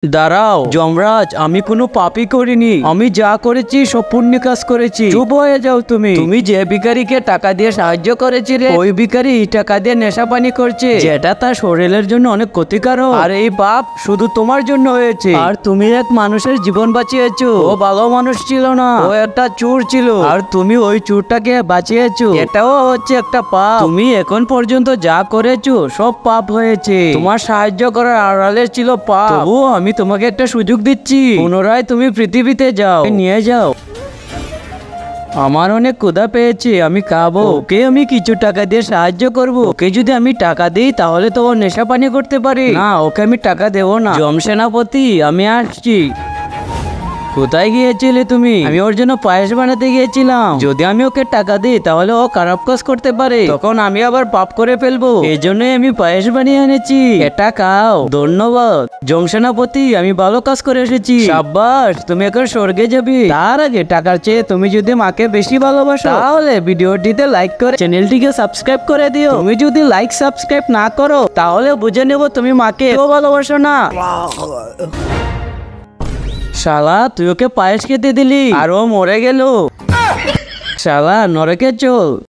দাঁড়াও যমরাজ, আমি কোনো পাপই করিনি। আমি যা করেছি সব পুণ্য কাজ করেছি। চুপ হয়ে যাও তুমি। তুমি যে ভিখারিকে টাকা দিয়ে সাহায্য করেছিলে, ওই ভিখারি টাকা দিয়ে নেশা পানি করছে, যেটা তার শরীরের জন্য অনেক ক্ষতিকারক। আর এই পাপ শুধু তোমার জন্য হয়েছে। আর তুমি এক মানুষের জীবন বাঁচিয়েছো। ও ভালো মানুষ ছিল না, ও একটা চোর ছিল। আর তুমি ওই চোরটাকে বাঁচিয়েছো, এটাও হচ্ছে একটা পাপ। তুমি এখন পর্যন্ত যা করেছো সব পাপ হয়েছে। তোমার সাহায্য করার আড়ালে ছিল পাপ। তবুও আমি তোমাকে একটা সুযোগ দিচ্ছি, পুনরায় তুমি পৃথিবীতে যাও, নিয়ে যাও। আমার অনেক ক্ষুধা পেয়েছে, আমি খাবো। ওকে আমি কিছু টাকা দিয়ে সাহায্য করব। ওকে যদি আমি টাকা দিই তাহলে তো ও নেশা পানি করতে পারে না। ওকে আমি টাকা দেবো না। যম সেনাপতি, আমি আসছি। কোথায় গিয়েছিলে তুমি? আমি ওর জন্য পায়েস বানাতে গিয়েছিলাম। যদি আমি ওকে টাকা দিই তাহলে ও খারাপ কাজ করতে পারে, তখন আমি আবার পাপ করে ফেলবো। এই জন্যই আমি পায়েস বানিয়ে এনেছি, এটা খাও। ধন্যবাদ যম সেনাপতি, আমি ভালো কাজ করে এসেছি। সাব্বাস, তুমি এখন স্বর্গে যাবে। তার আগে টাকার চেয়ে তুমি যদি মাকে বেশি ভালোবাসো তাহলে ভিডিওটিতে লাইক করে চ্যানেলটিকে সাবস্ক্রাইব করে দিও। তুমি যদি লাইক সাবস্ক্রাইব না করো তাহলে বুঝে নেব তুমি মাকে ভালোবাসো না। শালা, তুই ওকে পায়েস খেতে দিলি আর ও মরে গেল। শালা, নরকে চল।